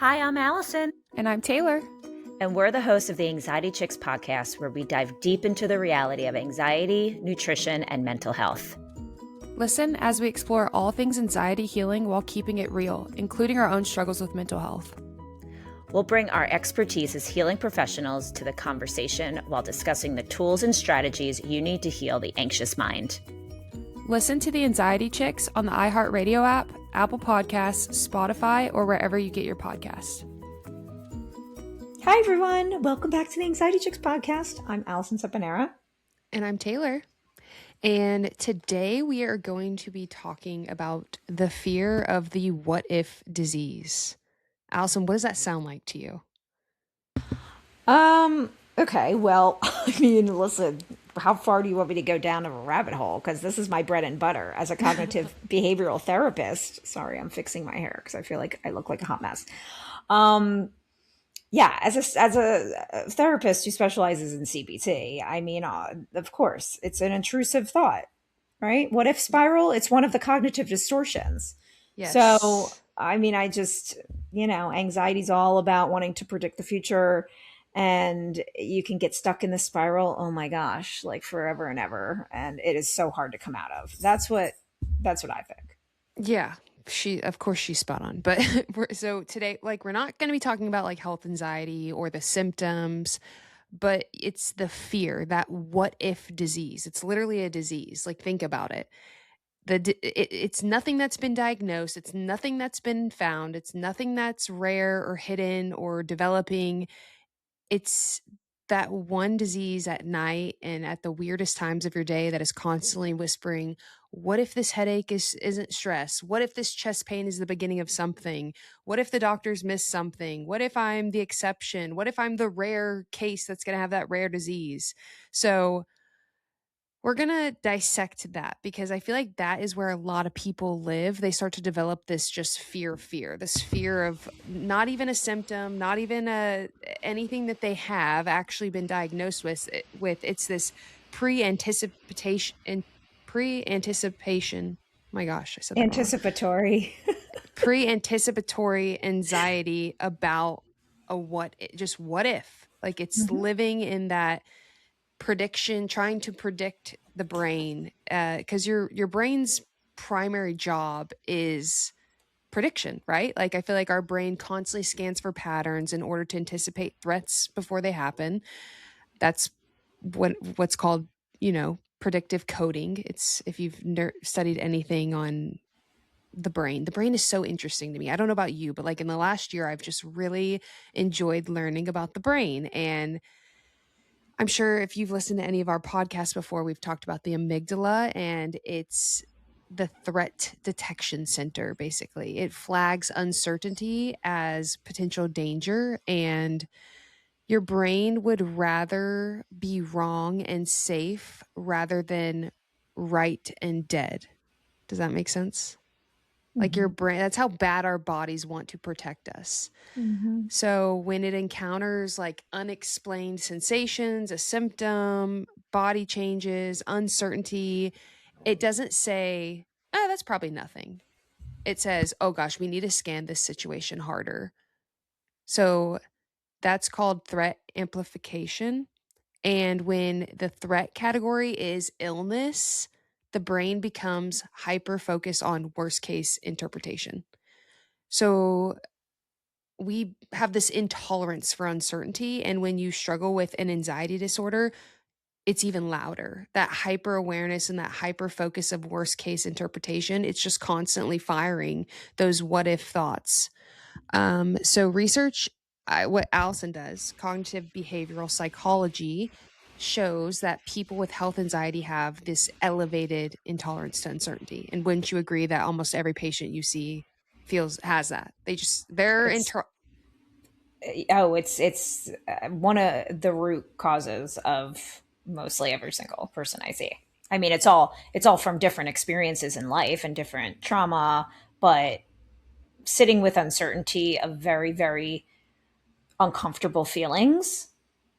Hi, I'm Allison. And I'm Taylor. And we're the hosts of the Anxiety Chicks podcast, where we dive deep into the reality of anxiety, nutrition, and mental health. Listen as we explore all things anxiety healing while keeping it real, including our own struggles with mental health. We'll bring our expertise as healing professionals to the conversation while discussing the tools and strategies you need to heal the anxious mind. Listen to the Anxiety Chicks on the iHeartRadio app, Apple Podcasts, Spotify, or wherever you get your podcasts. Hi, everyone. Welcome back to the Anxiety Chicks podcast. I'm Allison Sepanera. And I'm Taylor. And today we are going to be talking about the fear of the what if disease. Allison, what does that sound like to you? Okay, well, I mean, listen, how far do you want me to go down a rabbit hole? Because this is my bread and butter as a cognitive behavioral therapist. Sorry, I'm fixing my hair because I feel like I look like a hot mess. Yeah, as a therapist who specializes in CBT, I mean, of course, it's an intrusive thought, right? What if spiral? It's one of the cognitive distortions. Yes. So, I mean, anxiety's all about wanting to predict the future, and you can get stuck in the spiral. Oh my gosh, like forever and ever, and it is so hard to come out of. That's what I think. Yeah. Of course she's spot on. But so today, we're not going to be talking about like health anxiety or the symptoms, but it's the fear, that what if disease. It's literally a disease. Like, think about it. It's nothing that's been diagnosed. It's nothing that's been found. It's nothing that's rare or hidden or developing. It's that one disease at night and at the weirdest times of your day that is constantly whispering, what if this headache isn't stress? What if this chest pain is the beginning of something? What if the doctors miss something? What if I'm the exception? What if I'm the rare case that's going to have that rare disease? So we're going to dissect that, because I feel like that is where a lot of people live. They start to develop this just fear, this fear of not even a symptom, not even anything that they have actually been diagnosed with. It's this pre-anticipation. My gosh, I said that Anticipatory. wrong. Pre-anticipatory anxiety about what if. Like, it's living in that prediction, trying to predict the brain, because your brain's primary job is prediction, right? Like, I feel like our brain constantly scans for patterns in order to anticipate threats before they happen. That's what's called, predictive coding. It's, if you've studied anything on the brain is so interesting to me. I don't know about you, but like in the last year, I've just really enjoyed learning about the brain. And I'm sure if you've listened to any of our podcasts before, we've talked about the amygdala, and it's the threat detection center. Basically, it flags uncertainty as potential danger, and your brain would rather be wrong and safe rather than right and dead. Does that make sense? Like, your brain, that's how bad our bodies want to protect us. So when it encounters like unexplained sensations, a symptom, body changes, uncertainty, it doesn't say, oh, that's probably nothing. It says, oh gosh, we need to scan this situation harder. So that's called threat amplification. And when the threat category is illness, the brain becomes hyper focused on worst case interpretation. So we have this intolerance for uncertainty. And when you struggle with an anxiety disorder, it's even louder. That hyper awareness and that hyper focus of worst case interpretation, it's just constantly firing those what if thoughts. So research, what Allison does, cognitive behavioral psychology, shows that people with health anxiety have this elevated intolerance to uncertainty. And wouldn't you agree that almost every patient you see has that? It's one of the root causes of mostly every single person I see. I mean, it's all from different experiences in life and different trauma, but sitting with uncertainty of very, very uncomfortable feelings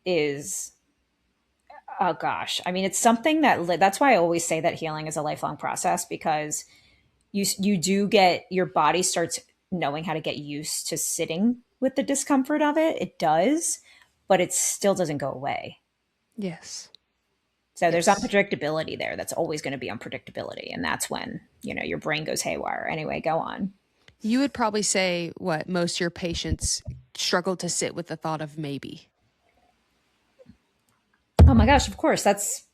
is, oh gosh. I mean, it's something that's why I always say that healing is a lifelong process, because you do get, your body starts knowing how to get used to sitting with the discomfort of it. It does, but it still doesn't go away. Yes. So there's Yes. unpredictability there. That's always going to be unpredictability. And that's when, your brain goes haywire. Anyway, go on. You would probably say what most of your patients struggle to sit with the thought of maybe. Oh my gosh, of course. That's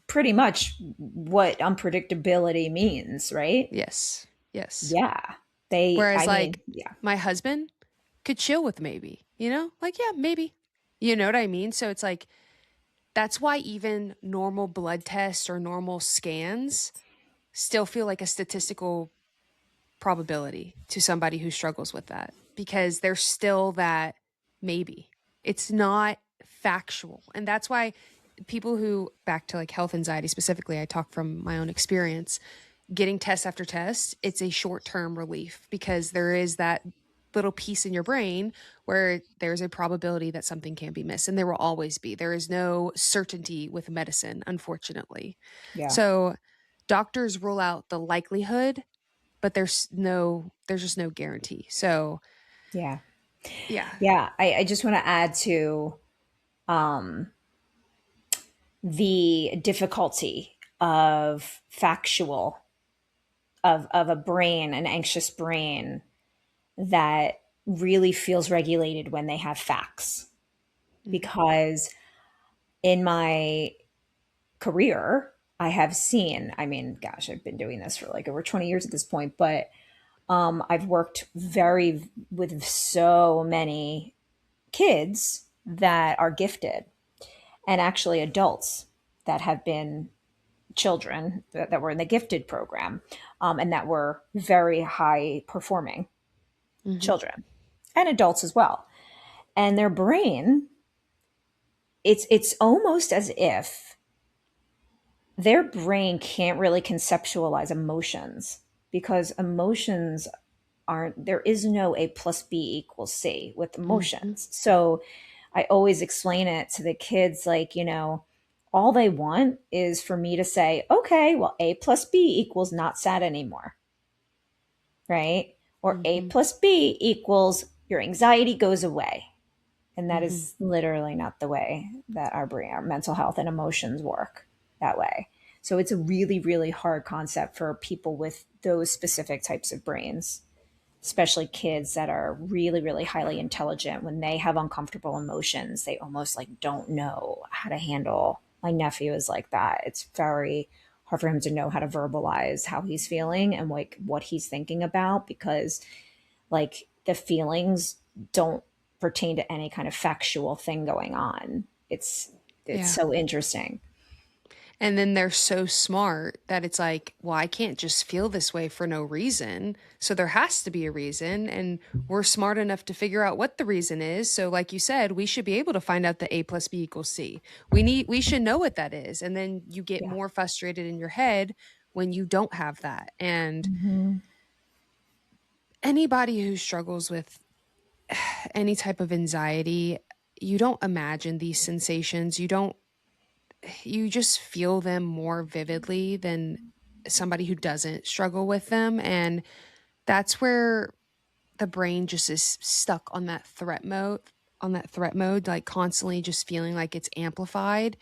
pretty much what unpredictability means, right? Yes. Yes. Yeah. They, Whereas I like mean, yeah. my husband could chill with maybe, like, yeah, maybe. You know what I mean? So it's like, that's why even normal blood tests or normal scans still feel like a statistical probability to somebody who struggles with that, because there's still that maybe. It's not factual. And that's why people who, back to like health anxiety specifically, I talk from my own experience, getting test after test, it's a short-term relief because there is that little piece in your brain where there's a probability that something can be missed, and there will always be. There is no certainty with medicine, unfortunately. Yeah. So doctors rule out the likelihood, but there's just no guarantee. So Yeah. yeah. Yeah. I just want to add to um, the difficulty of factual, of a brain, an anxious brain that really feels regulated when they have facts. Because in my career, I have seen, I mean, gosh, I've been doing this for like over 20 years at this point, but I've worked with so many kids that are gifted, and actually adults that have been children that were in the gifted program, and that were very high performing Mm-hmm. children and adults as well. And their brain, it's almost as if their brain can't really conceptualize emotions, because emotions aren't, there is no A plus B equals C with Mm-hmm. emotions. So I always explain it to the kids like, all they want is for me to say, okay, well, A plus B equals not sad anymore, right? Or A Mm-hmm. plus B equals your anxiety goes away. And that Mm-hmm. is literally not the way that our brain, our mental health and emotions work that way. So it's a really, really hard concept for people with those specific types of brains, especially kids that are really, really highly intelligent. When they have uncomfortable emotions, they almost like don't know how to handle. My nephew is like that. It's very hard for him to know how to verbalize how he's feeling and like what he's thinking about, because like the feelings don't pertain to any kind of factual thing going on. It's Yeah. so interesting. And then they're so smart that it's like, well, I can't just feel this way for no reason. So there has to be a reason. And we're smart enough to figure out what the reason is. So, like you said, we should be able to find out the A plus B equals C. We should know what that is. And then you get Yeah. more frustrated in your head when you don't have that. And Mm-hmm. anybody who struggles with any type of anxiety, you don't imagine these sensations. You just feel them more vividly than somebody who doesn't struggle with them. And that's where the brain just is stuck on that threat mode, like constantly just feeling like it's amplified.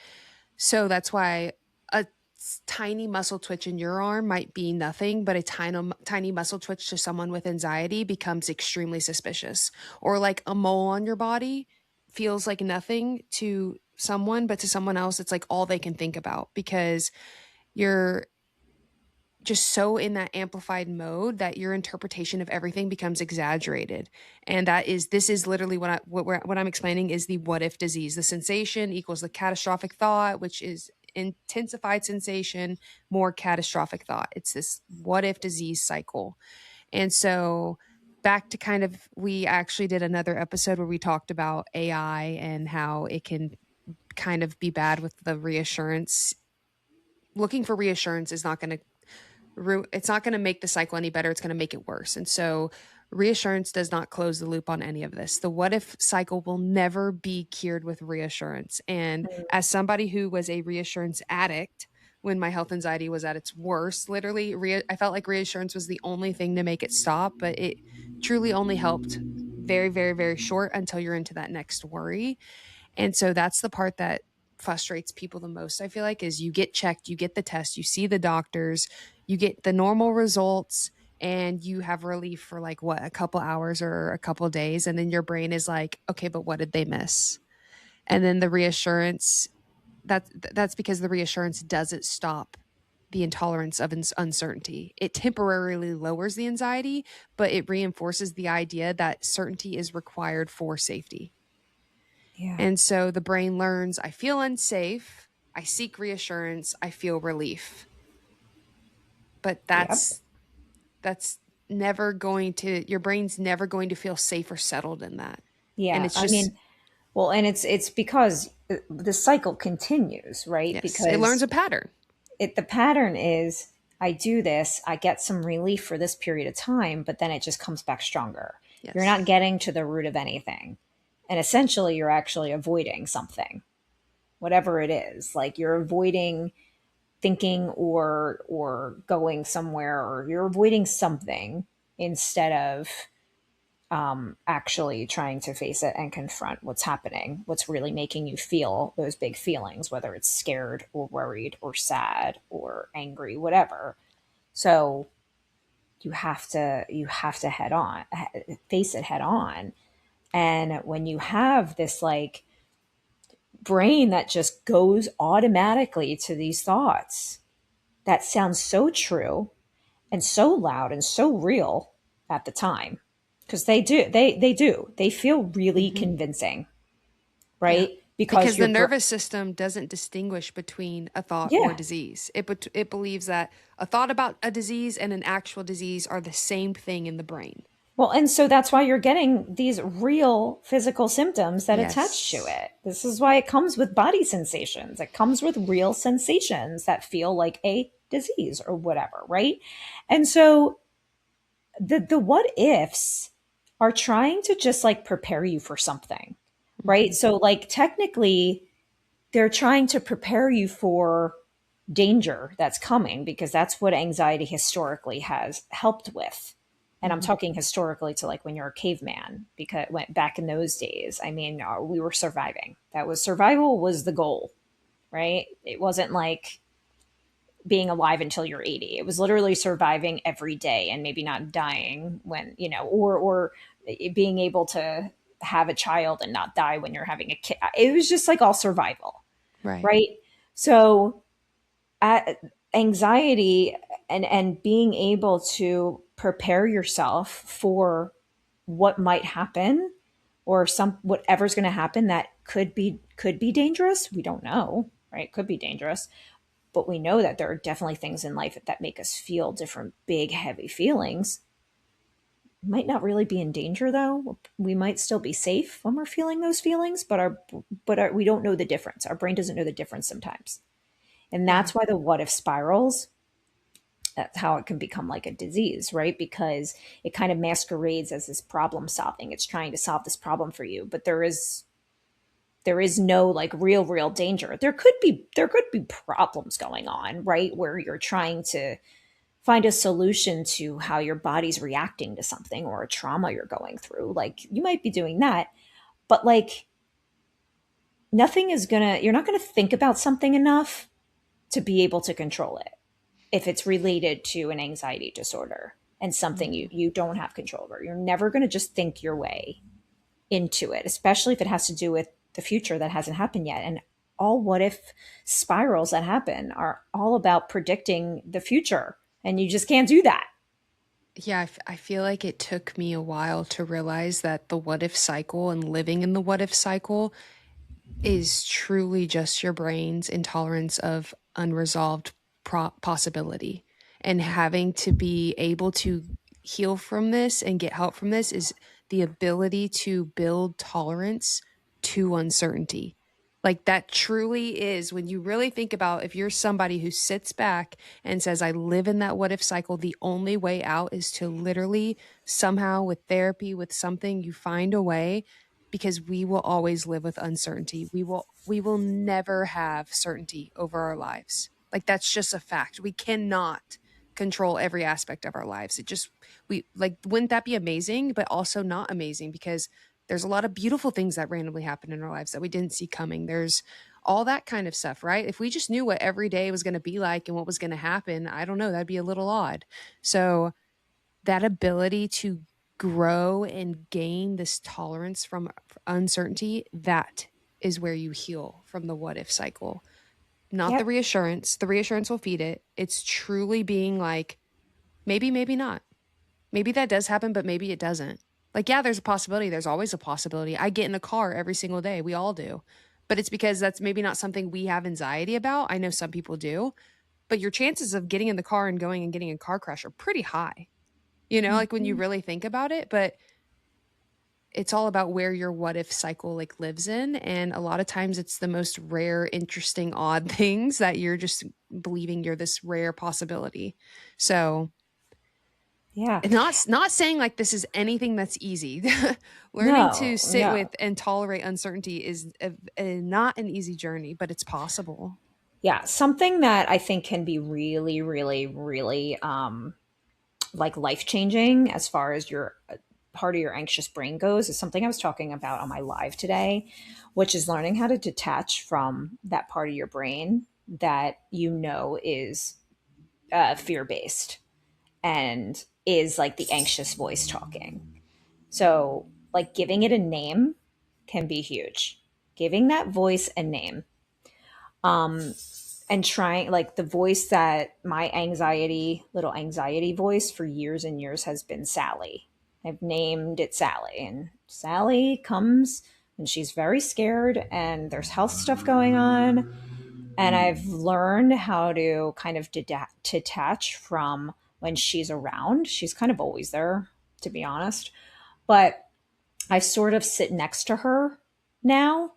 So that's why a tiny muscle twitch in your arm might be nothing, but a tiny muscle twitch to someone with anxiety becomes extremely suspicious. Or like a mole on your body feels like nothing to someone, but to someone else, it's like all they can think about, because you're just so in that amplified mode that your interpretation of everything becomes exaggerated. And this is literally what I'm explaining is the what if disease. The sensation equals the catastrophic thought, which is intensified sensation, more catastrophic thought. It's this what if disease cycle. And so back to kind of, we actually did another episode where we talked about AI and how it can kind of be bad with the reassurance. Looking for reassurance is not going to it's not going to make the cycle any better. It's going to make it worse. And so reassurance does not close the loop on any of this. The what if cycle will never be cured with reassurance. And as somebody who was a reassurance addict when my health anxiety was at its worst, literally, I felt like reassurance was the only thing to make it stop, but it truly only helped very, very, very short until you're into that next worry. And so that's the part that frustrates people the most, I feel like, is you get checked, you get the test, you see the doctors, you get the normal results, and you have relief for like what, a couple hours or a couple days. And then your brain is like, okay, but what did they miss? And then the reassurance, that's because the reassurance doesn't stop the intolerance of uncertainty. It temporarily lowers the anxiety, but it reinforces the idea that certainty is required for safety. Yeah. And so the brain learns, I feel unsafe, I seek reassurance, I feel relief. But Yep. that's never going to, your brain's never going to feel safe or settled in that. And Yeah. it's I just, mean, well, and it's because the cycle continues, right? yes, it learns Because a pattern. the pattern is I do this, I get some relief for this period of time, but then it just comes back stronger. You're Yes. not getting to the root of anything. And essentially you're actually avoiding something, whatever it is. Like you're avoiding thinking or going somewhere, or you're avoiding something instead of actually trying to face it and confront what's happening, what's really making you feel those big feelings, whether it's scared or worried or sad or angry, whatever. So you have to head on, face it head on. And when you have this like brain that just goes automatically to these thoughts that sounds so true and so loud and so real at the time, because they feel really Mm-hmm. convincing, Yeah. right? Because Because the you're nervous system doesn't distinguish between a thought or a yeah. disease. It believes that a thought about a disease and an actual disease are the same thing in the brain. Well, and so that's why you're getting these real physical symptoms that attach to Yes. it. This is why it comes with body sensations. It comes with real sensations that feel like a disease or whatever, right? And so the what ifs are trying to just like prepare you for something, right? Mm-hmm. So like technically they're trying to prepare you for danger that's coming, because that's what anxiety historically has helped with. And I'm Mm-hmm. talking historically to like when you're a caveman, because went back in those days, I mean, we were surviving. That was survival was the goal, right? It wasn't like being alive until you're 80. It was literally surviving every day and maybe not dying when, or being able to have a child and not die when you're having a kid. It was just like all survival, Right. right? So anxiety and being able to prepare yourself for what might happen, or some whatever's going to happen that could be dangerous. We don't know, right? Could be dangerous, but we know that there are definitely things in life that make us feel different big heavy feelings. Might not really be in danger though. We might still be safe when we're feeling those feelings, but we don't know the difference. Our brain doesn't know the difference sometimes. And Yeah. that's why the what if spirals, that's how it can become like a disease, right? Because it kind of masquerades as this problem solving. It's trying to solve this problem for you, but there is no like real danger. There could be problems going on, right? Where you're trying to find a solution to how your body's reacting to something or a trauma you're going through. Like you might be doing that, but like you're not gonna think about something enough to be able to control it if it's related to an anxiety disorder and something Mm-hmm. you don't have control over. You're never going to just think your way into it, especially if it has to do with the future that hasn't happened yet. And all what if spirals that happen are all about predicting the future. And you just can't do that. Yeah, I feel like it took me a while to realize that the what if cycle and living in the what if cycle is truly just your brain's intolerance of unresolved possibility. And having to be able to heal from this and get help from this is the ability to build tolerance to uncertainty. Like that truly is, when you really think about, if you're somebody who sits back and says, I live in that what if cycle, the only way out is to literally somehow, with therapy, with something, you find a way, because we will always live with uncertainty. We will never have certainty over our lives. Like that's just a fact. We cannot control every aspect of our lives. It just, we like, wouldn't that be amazing? But also not amazing, because there's a lot of beautiful things that randomly happen in our lives that we didn't see coming. There's all that kind of stuff, right? If we just knew what every day was going to be like and what was going to happen, I don't know, that'd be a little odd. So that ability to grow and gain this tolerance from uncertainty, that is where you heal from the what if cycle. Not the Yep. reassurance. The reassurance will feed it. It's truly being like, maybe, maybe not. Maybe that does happen, but maybe it doesn't. Like, yeah, there's a possibility. There's always a possibility. I get in a car every single day. We all do. But it's because that's maybe not something we have anxiety about. I know some people do. But your chances of getting in the car and going and getting a car crash are pretty high, like when you really think about it. But it's all about where your what if cycle like lives in. And a lot of times it's the most rare, interesting, odd things that you're just believing you're this rare possibility. So Yeah. not saying like this is anything that's easy. Learning to sit with and tolerate uncertainty is not an easy journey, but it's possible. Yeah. Something that I think can be really, really, really like life changing as far as your part of your anxious brain goes is something I was talking about on my live today, which is learning how to detach from that part of your brain that is fear based and is like the anxious voice talking. So, like, giving it a name can be huge. Giving that voice a name. And trying, like, the voice that my little anxiety voice for years and years has been Sally. I've named it Sally. And Sally comes and she's very scared and there's health stuff going on. And I've learned how to kind of detach from when she's around. She's kind of always there, to be honest. But I sort of sit next to her now.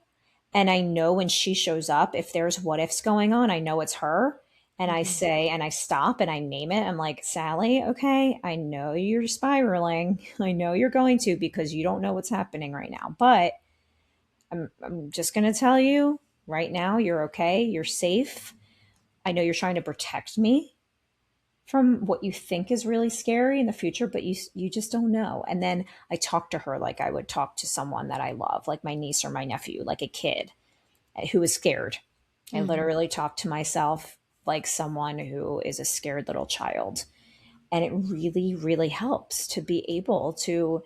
And I know when she shows up, if there's what ifs going on, I know it's her. And I say, and I stop and I name it. I'm like, Sally, okay, I know you're spiraling. I know you're going to because you don't know what's happening right now. But I'm just going to tell you right now, you're okay. You're safe. I know you're trying to protect me from what you think is really scary in the future, but you just don't know. And then I talk to her like I would talk to someone that I love, like my niece or my nephew, like a kid who is scared. I literally talk to myself like someone who is a scared little child. And it really, really helps to be able to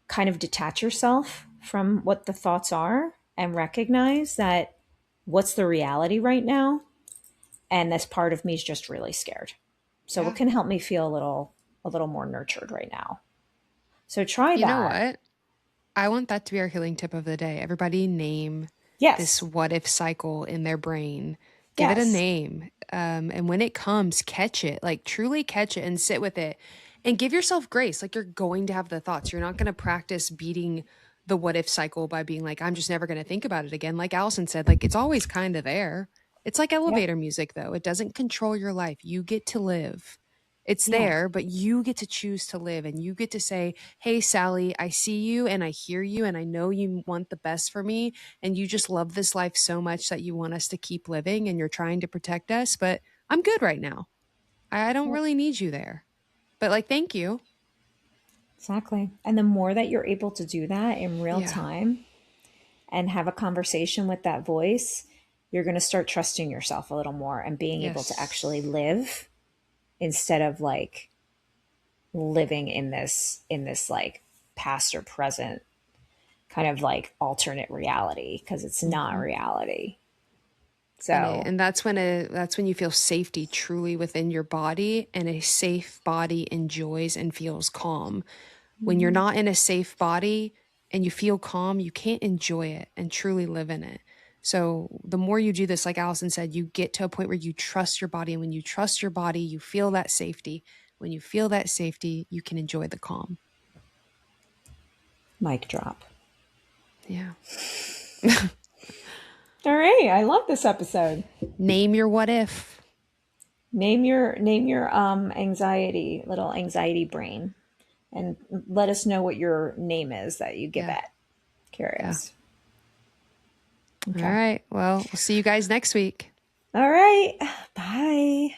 kind of detach yourself from what the thoughts are and recognize that what's the reality right now. And this part of me is just really scared. So Yeah. it can help me feel a little more nurtured right now. So try You know that. what? I want that to be our healing tip of the day. Everybody name this Yes. what if cycle in their brain. Give it a Yes. name. And when it comes, catch it, like truly catch it and sit with it and give yourself grace. Like, you're going to have the thoughts. You're not going to practice beating the what if cycle by being like, I'm just never going to think about it again. Like Allison said, like, it's always kind of there. It's like Yep. elevator music, though. It doesn't control your life. You get to live. It's Yeah. there, but you get to choose to live, and you get to say, hey, Sally, I see you and I hear you and I know you want the best for me. And you just love this life so much that you want us to keep living and you're trying to protect us. But I'm good right now. I don't Yep. really need you there. But like, thank you. Exactly. And the more that you're able to do that in real Yeah. time and have a conversation with that voice, you're going to start trusting yourself a little more and being able to actually Yes. live instead of like living in this like past or present kind of like alternate reality because it's not Mhm. reality. And So, that's when you feel safety truly within your body, and a safe body enjoys and feels calm. When you're not in a safe body and you feel calm, you can't enjoy it and truly live in it. So the more you do this, like Allison said, you get to a point where you trust your body. And when you trust your body, you feel that safety. When you feel that safety, you can enjoy the calm. mic drop. Yeah. All right, I love this episode. Name your what if. Name your little anxiety brain, and let us know what your name is that you give Yeah. it. Yeah. Curious. All Okay. right. Well, we'll see you guys next week. All right. Bye.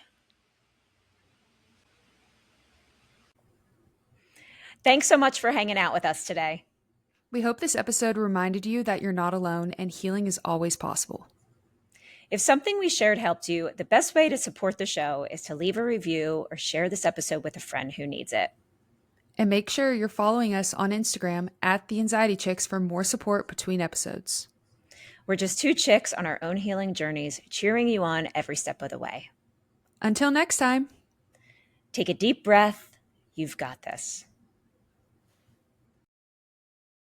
Thanks so much for hanging out with us today. We hope this episode reminded you that you're not alone and healing is always possible. If something we shared helped you, the best way to support the show is to leave a review or share this episode with a friend who needs it. And make sure you're following us on Instagram at The Anxiety Chicks for more support between episodes. We're just two chicks on our own healing journeys, cheering you on every step of the way. Until next time. Take a deep breath. You've got this.